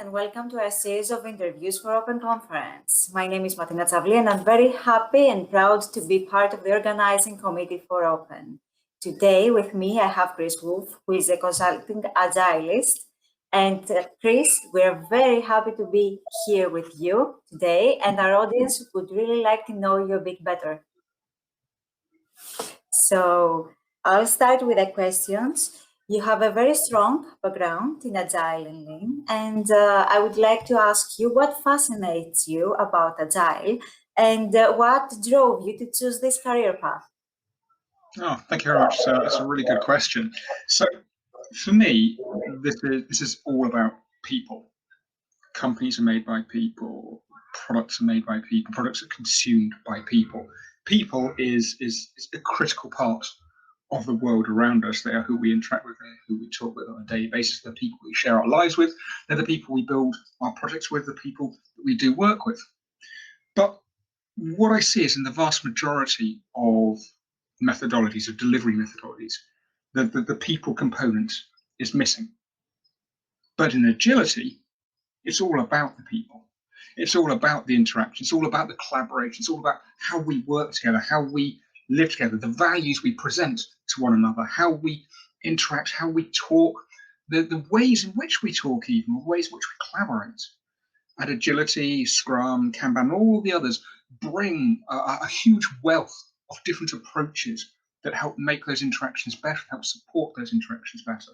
and welcome to our series of interviews for Open Conference. My name is Matina Tsavli, and I'm very happy and proud to be part of the organizing committee for Open. Today with me, I have Chris Wolff, who is a consulting agilist. And Chris, we're very happy to be here with you today, and our audience would really like to know you a bit better. So I'll start with the questions. You have a very strong background in Agile and Lean, and I would like to ask you what fascinates you about Agile and what drove you to choose this career path? Oh, thank you very much. So that's a really good question. So for me, this is all about people. Companies are made by people, products are made by people, products are consumed by people. People is a critical part of the world around us. They are who we interact with, they're who we talk with on a daily basis, the people we share our lives with, they're the people we build our projects with, the people that we do work with. But what I see is in the vast majority of methodologies, of delivery methodologies, the people component is missing. But in agility, it's all about the people. It's all about the interaction. It's all about the collaboration. It's all about how we work together, how we live together, the values we present to one another, how we interact, how we talk, the ways in which we talk even, the ways in which we collaborate. And agility, Scrum, Kanban, all the others bring a huge wealth of different approaches that help make those interactions better, help support those interactions better.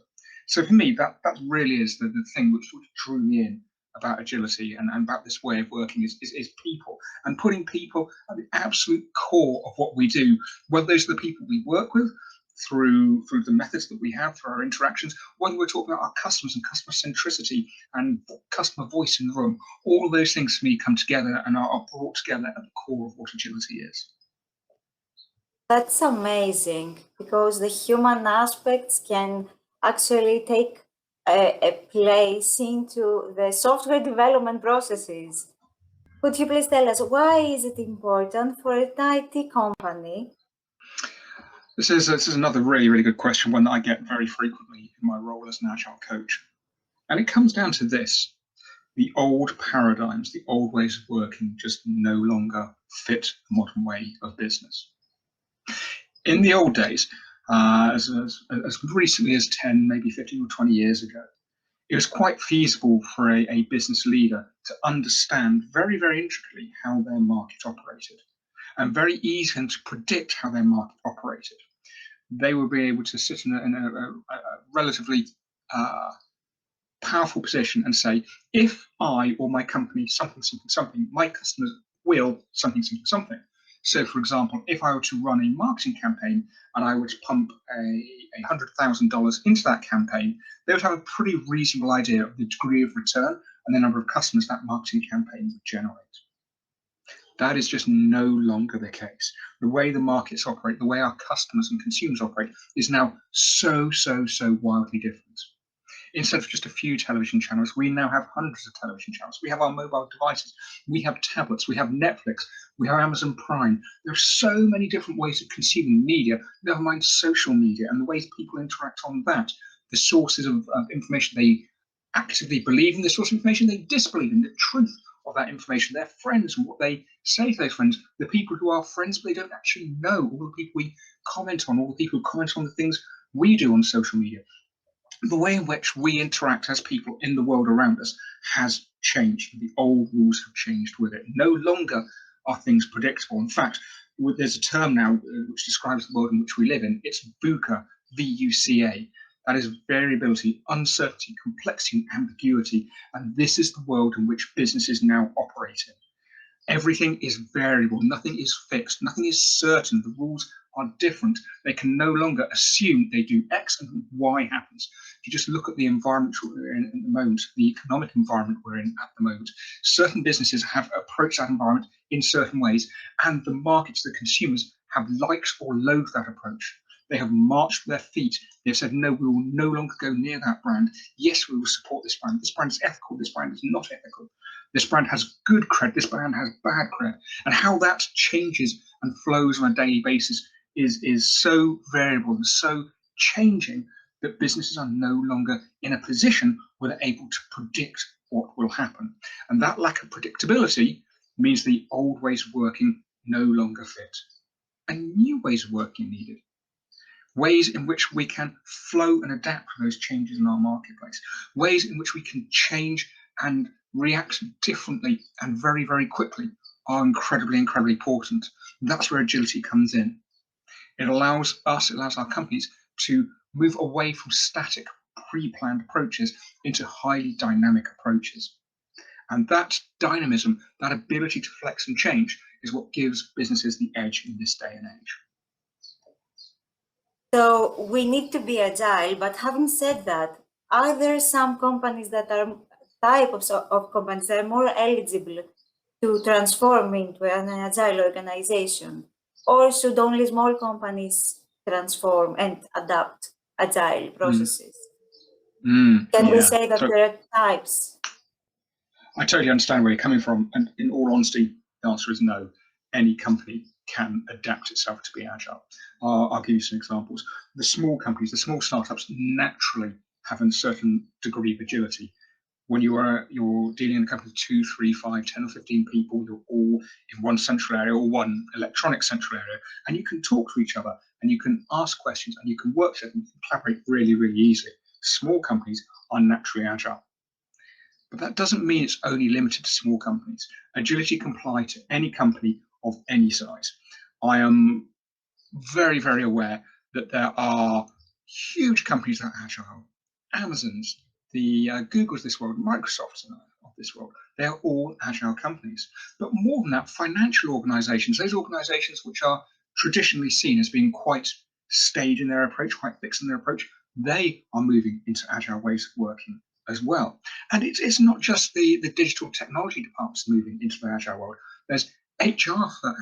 So for me, that really is the thing which drew me in about agility and about this way of working is people, and putting people at the absolute core of what we do, whether those are the people we work with through the methods that we have, through our interactions, whether we're talking about our customers and customer centricity and customer voice in the room. All of those things for me come together and are brought together at the core of what agility is. That's amazing, because the human aspects can actually take a place into the software development processes. Could you please tell us why is it important for an IT company? This is another really good question, one that I get very frequently in my role as an Agile coach. And it comes down to this: the old paradigms, the old ways of working just no longer fit the modern way of business. In the old days, as recently as 10, maybe 15 or 20 years ago, it was quite feasible for a business leader to understand very intricately how their market operated, and very easy to predict how their market operated. They would be able to sit in a relatively powerful position and say, if I or my company something, my customers will something. So for example, if I were to run a marketing campaign and I were to pump $100,000 into that campaign, they would have a pretty reasonable idea of the degree of return and the number of customers that marketing campaign would generate. That is just no longer the case. The way the markets operate, the way our customers and consumers operate is now so wildly different. Instead of just a few television channels, we now have hundreds of television channels. We have our mobile devices, we have tablets, we have Netflix, we have Amazon Prime. There are so many different ways of consuming media, never mind social media and the ways people interact on that, the sources of information they actively believe in, the source of information they disbelieve in, the truth of that information, their friends and what they say to those friends, the people who are friends but they don't actually know, all the people we comment on, all the people who comment on the things we do on social media. The way in which we interact as people in the world around us has changed. The old rules have changed with it. No longer are things predictable. In fact, there's a term now which describes the world in which we live in. It's VUCA, V-U-C-A. That is variability, uncertainty, complexity, and ambiguity. And this is the world in which businesses now operate in. Everything is variable. Nothing is fixed. Nothing is certain. The rules are different. They can no longer assume they do X and Y happens. If you just look at the environment we're in at the moment, the economic environment we're in at the moment, certain businesses have approached that environment in certain ways, and the markets, the consumers, have liked or loathed that approach. They have marched with their feet. They've said, no, we will no longer go near that brand. Yes, we will support this brand. This brand is ethical. This brand is not ethical. This brand has good cred. This brand has bad cred. And how that changes and flows on a daily basis is so variable and so changing that businesses are no longer in a position where they're able to predict what will happen. And that lack of predictability means the old ways of working no longer fit. And new ways of working are needed. Ways in which we can flow and adapt to those changes in our marketplace. Ways in which we can change and react differently and very, very quickly are incredibly, incredibly important. That's where agility comes in. It allows our companies to move away from static, pre-planned approaches into highly dynamic approaches. And that dynamism, that ability to flex and change, is what gives businesses the edge in this day and age. So we need to be agile, but having said that, are there some companies that are types of companies that are more eligible to transform into an agile organization? Or should only small companies transform and adapt agile processes? Can we say that there are types? I totally understand where you're coming from. And in all honesty, the answer is no. Any company can adapt itself to be agile. I'll give you some examples. The small companies, the small startups naturally have a certain degree of agility. When you're dealing in a company of 2, 3, 5, 10 or 15 people, you're all in one central area or one electronic central area, and you can talk to each other and you can ask questions and you can work together and you can collaborate really, really easily. Small companies are naturally agile. But that doesn't mean it's only limited to small companies. Agility can apply to any company of any size. I am very, very aware that there are huge companies that are agile. Amazon's, the Google's this world, Microsoft's of this world, they're all agile companies. But more than that, financial organizations, those organizations which are traditionally seen as being quite staid in their approach, quite fixed in their approach, they are moving into agile ways of working as well. And it's not just the digital technology departments moving into the agile world. There's HR for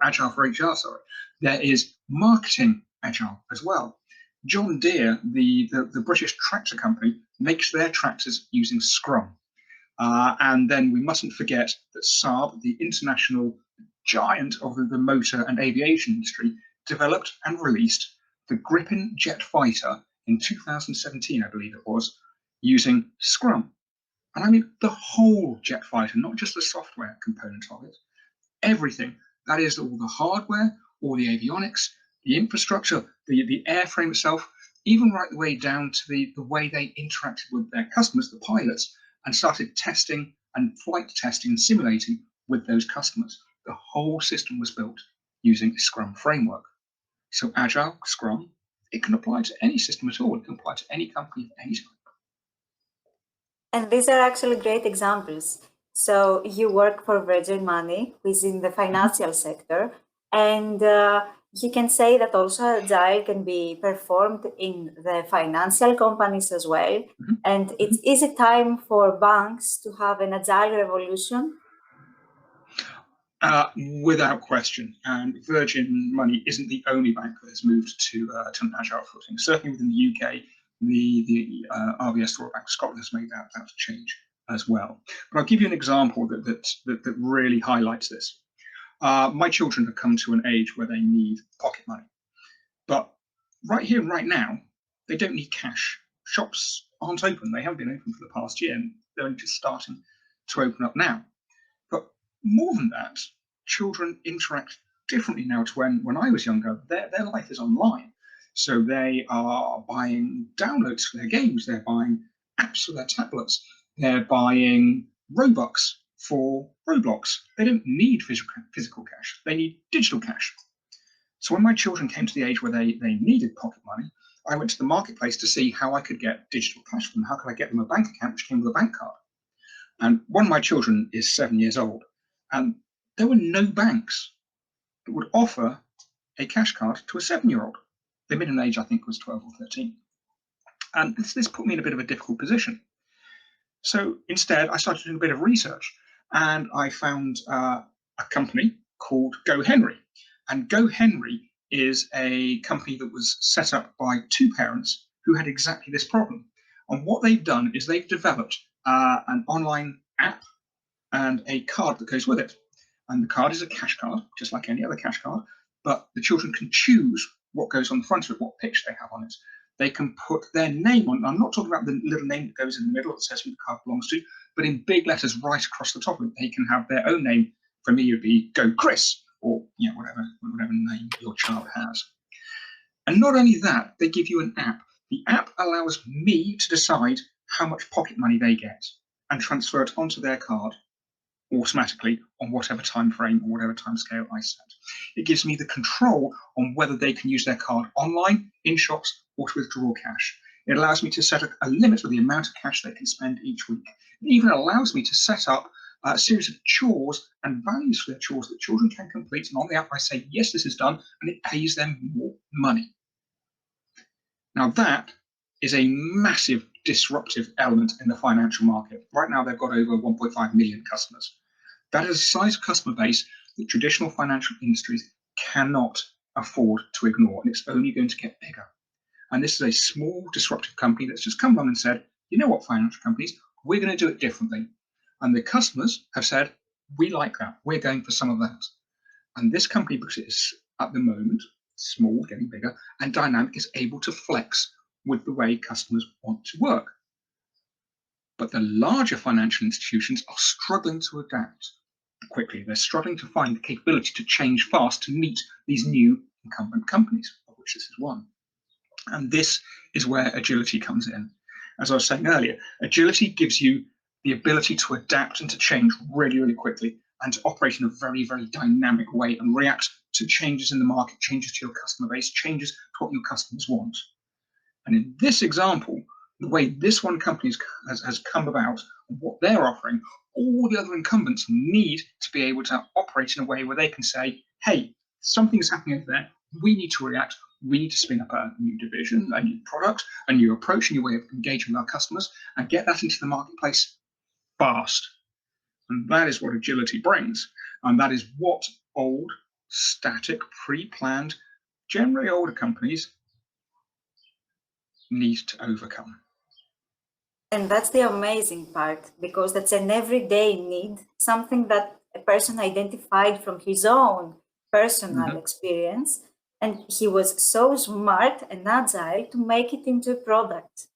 agile for HR, sorry. There is marketing agile as well. John Deere, the British tractor company, makes their tractors using Scrum. And then we mustn't forget that Saab, the international giant of the motor and aviation industry, developed and released the Gripen jet fighter in 2017, I believe it was, using Scrum. And I mean the whole jet fighter, not just the software component of it, everything. That is all the hardware, all the avionics, the infrastructure, the airframe itself, even right the way down to the way they interacted with their customers, the pilots, and started testing and flight testing and simulating with those customers. The whole system was built using a Scrum framework. So Agile, Scrum, it can apply to any system at all. It can apply to any company of any type. And these are actually great examples. So you work for Virgin Money within the financial sector, and you can say that also Agile can be performed in the financial companies as well. And it's easy time for banks to have an Agile revolution. Without question, and Virgin Money isn't the only bank that has moved to an agile footing. Certainly within the UK, the RBS Royal Bank of Scotland has made that change as well. But I'll give you an example that really highlights this. My children have come to an age where they need pocket money, but right here and right now, they don't need cash. Shops aren't open. They haven't been open for the past year, and they're only just starting to open up now. But more than that, children interact differently now to when I was younger. Their life is online. So they are buying downloads for their games. They're buying apps for their tablets. They're buying Robux for Roblox. They don't need physical cash. They need digital cash. So when my children came to the age where they needed pocket money, I went to the marketplace to see how I could get digital cash for them. How could I get them a bank account which came with a bank card? And one of my children is 7 years old, and there were no banks that would offer a cash card to a 7-year-old. The minimum age, I think, was 12 or 13. And this put me in a bit of a difficult position. So instead, I started doing a bit of research, and I found a company called GoHenry. And GoHenry is a company that was set up by two parents who had exactly this problem. And what they've done is they've developed an online app and a card that goes with it. And the card is a cash card, just like any other cash card, but the children can choose what goes on the front of it, what picture they have on it. They can put their name on. I'm not talking about the little name that goes in the middle that says who the card belongs to. but in big letters right across the top of it. They can have their own name. For me, it would be Go Chris, or whatever name your child has. And not only that, they give you an app. The app allows me to decide how much pocket money they get and transfer it onto their card automatically on whatever time frame or whatever time scale I set. It gives me the control on whether they can use their card online, in shops, or to withdraw cash. It allows me to set a limit of the amount of cash they can spend each week. It even allows me to set up a series of chores and values for their chores that children can complete. And on the app, I say, yes, this is done, and it pays them more money. Now, that is a massive disruptive element in the financial market. Right now, they've got over 1.5 million customers. That is a size of customer base that traditional financial industries cannot afford to ignore, and it's only going to get bigger. And this is a small disruptive company that's just come along and said, you know what, financial companies, we're going to do it differently. And the customers have said, we like that. We're going for some of that. And this company, because it is at the moment small, getting bigger, and dynamic, is able to flex with the way customers want to work. But the larger financial institutions are struggling to adapt quickly. They're struggling to find the capability to change fast to meet these new incumbent companies, of which this is one. And this is where agility comes in. As I was saying earlier, agility gives you the ability to adapt and to change really, really quickly and to operate in a very, very dynamic way and react to changes in the market, changes to your customer base, changes to what your customers want. And in this example, the way this one company has come about, what they're offering, all the other incumbents need to be able to operate in a way where they can say, hey, something's happening over there, we need to react, we need to spin up a new division, a new product, a new approach, a new way of engaging with our customers, and get that into the marketplace fast. And that is what agility brings. And that is what old, static, pre-planned, generally older companies need to overcome. And that's the amazing part, because that's an everyday need, something that a person identified from his own personal experience. And he was so smart and agile to make it into a product.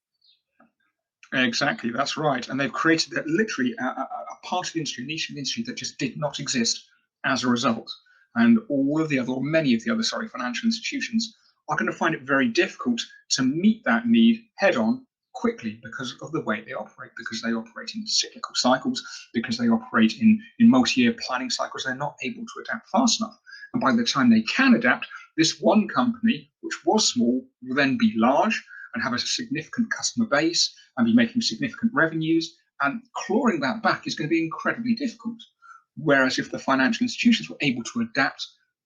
Exactly, that's right. And they've created literally a part of the industry, a niche of the industry that just did not exist as a result. And all of the other, or many of the other, financial institutions are going to find it very difficult to meet that need head on quickly because of the way they operate, because they operate in cyclical cycles, because they operate in multi-year planning cycles. They're not able to adapt fast enough. And by the time they can adapt, this one company, which was small, will then be large and have a significant customer base and be making significant revenues, and clawing that back is going to be incredibly difficult. Whereas if the financial institutions were able to adapt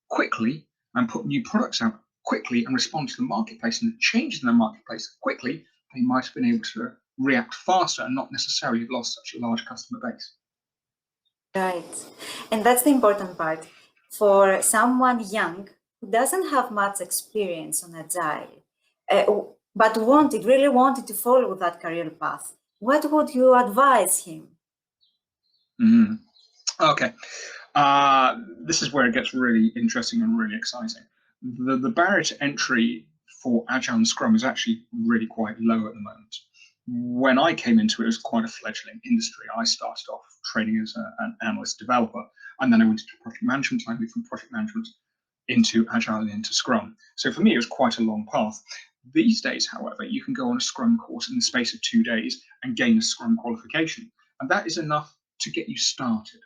quickly and put new products out quickly and respond to the marketplace and the changes in the marketplace quickly, they might have been able to react faster and not necessarily have lost such a large customer base. Right. And that's the important part. For someone young who doesn't have much experience on Agile, but really wanted to follow that career path, what would you advise him? Okay. This is where it gets really interesting and really exciting. The barrier to entry for Agile and Scrum is actually really quite low at the moment. When I came into it, it was quite a fledgling industry. I started off training as an analyst developer, and then I went into project management. I moved from project management into Agile and into Scrum. So for me, it was quite a long path. These days, however, you can go on a Scrum course in the space of 2 days and gain a Scrum qualification. And that is enough to get you started.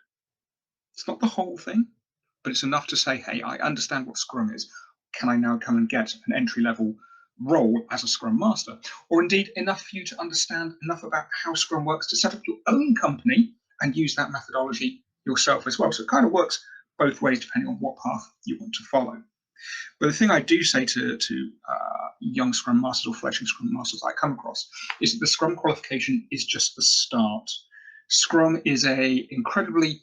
It's not the whole thing, but it's enough to say, hey, I understand what Scrum is. Can I now come and get an entry-level role as a Scrum Master? Or indeed enough for you to understand enough about how Scrum works to set up your own company and use that methodology yourself as well. So it kind of works both ways depending on what path you want to follow. But the thing I do say to young Scrum Masters or fledgling Scrum Masters I come across is that the Scrum qualification is just the start. Scrum is a incredibly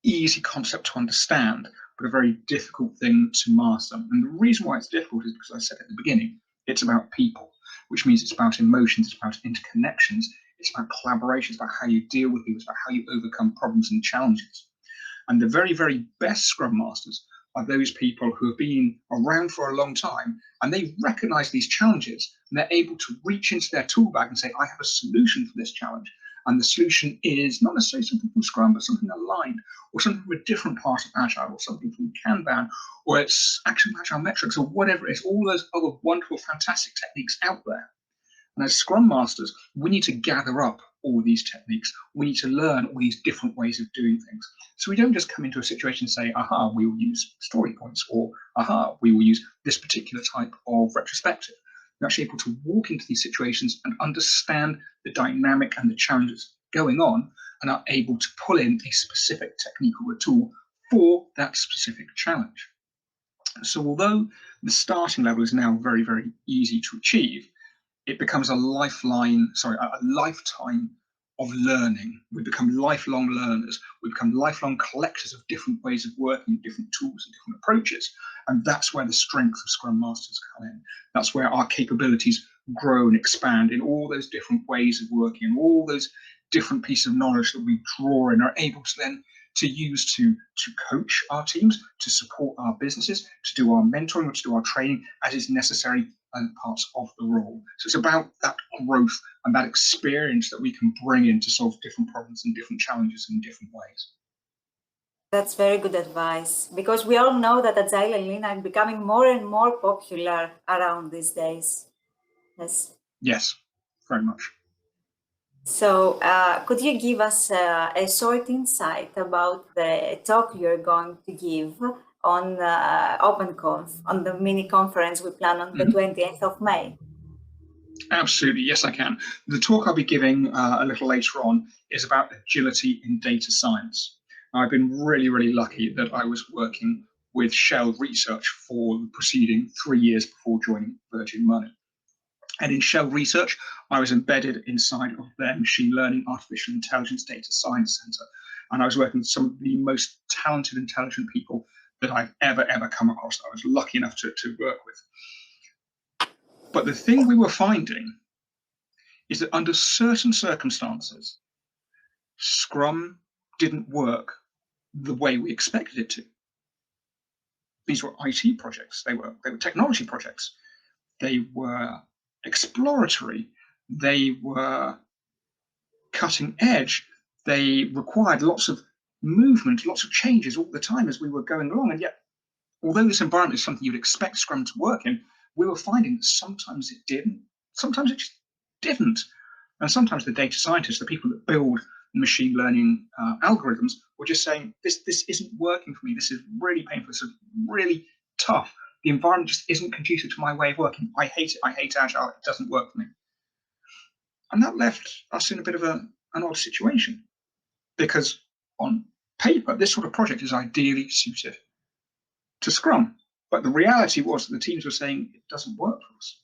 easy concept to understand, but a very difficult thing to master. And the reason why it's difficult is because I said at the beginning, it's about people, which means it's about emotions, it's about interconnections, it's about collaboration, it's about how you deal with people, it's about how you overcome problems and challenges. And the very, very best Scrum Masters are those people who have been around for a long time and they recognize these challenges and they're able to reach into their tool bag and say, I have a solution for this challenge. and the solution is not necessarily something from Scrum, but something aligned, or something from a different part of Agile, or something from Kanban, or it's Action Agile metrics, or whatever it is, all those other wonderful, fantastic techniques out there. And as Scrum Masters, we need to gather up all these techniques. We need to learn all these different ways of doing things. So we don't just come into a situation and say, aha, we will use story points, or aha, we will use this particular type of retrospective. We're actually able to walk into these situations and understand the dynamic and the challenges going on, and are able to pull in a specific technique or a tool for that specific challenge. So although the starting level is now very, very easy to achieve, it becomes a lifetime of learning. We become lifelong learners. We become lifelong collectors of different ways of working, different tools and different approaches. And that's where the strength of Scrum Masters come in. That's where our capabilities grow and expand in all those different ways of working, and all those different pieces of knowledge that we draw and are able to then to use to coach our teams, to support our businesses, to do our mentoring, or to do our training as is necessary and parts of the role. So it's about that growth and that experience that we can bring in to solve different problems and different challenges in different ways. That's very good advice, because we all know that Agile and Lean are becoming more and more popular around these days. Yes. Yes, very much. So could you give us a short insight about the talk you're going to give on OpenConf, on the mini conference we plan on the 20th of May? Absolutely, yes, I can. The talk I'll be giving a little later on is about agility in data science. I've been really, really lucky that I was working with Shell Research for the preceding 3 years before joining Virgin Money. And in Shell Research, I was embedded inside of their machine learning, artificial intelligence data science center. And I was working with some of the most talented, intelligent people that I've ever come across. I was lucky enough to work with. But the thing we were finding is that under certain circumstances, Scrum didn't work the way we expected it to. These were IT projects. They were technology projects. They were exploratory. They were cutting edge. They required lots of movement, lots of changes all the time as we were going along. And yet, although this environment is something you'd expect Scrum to work in, we were finding that sometimes it didn't, sometimes it just didn't. And sometimes the data scientists, the people that build machine learning algorithms, were just saying, this isn't working for me. This is really painful. This is really tough. The environment just isn't conducive to my way of working. I hate it. I hate Agile. It doesn't work for me. And that left us in a bit of an odd situation, because on paper, this sort of project is ideally suited to Scrum. But the reality was that the teams were saying it doesn't work for us.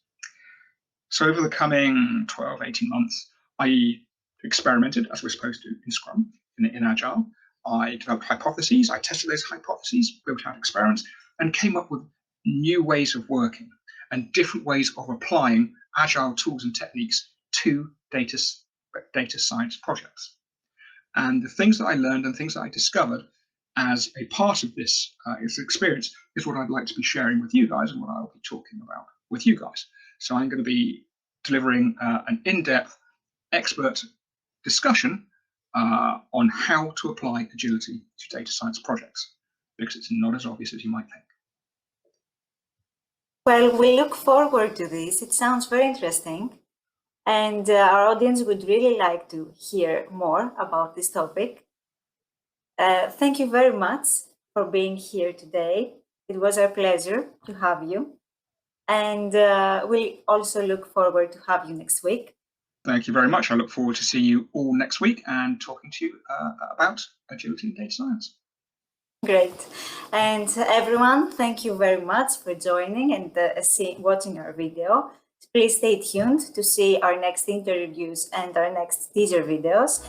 So over the coming 12, 18 months, I experimented, as we're supposed to in Scrum, in Agile. I developed hypotheses. I tested those hypotheses, built out experiments, and came up with new ways of working and different ways of applying Agile tools and techniques to data science projects. And the things that I learned and things that I discovered as a part of this experience is what I'd like to be sharing with you guys, and what I'll be talking about with you guys. So I'm going to be delivering an in-depth expert discussion on how to apply agility to data science projects, because it's not as obvious as you might think. Well, we look forward to this. It sounds very interesting. And our audience would really like to hear more about this topic. Thank you very much for being here today. It was our pleasure to have you. And we also look forward to have you next week. Thank you very much. I look forward to seeing you all next week and talking to you about agility in data science. Great. And everyone, thank you very much for joining and watching our video. Please stay tuned to see our next interviews and our next teaser videos.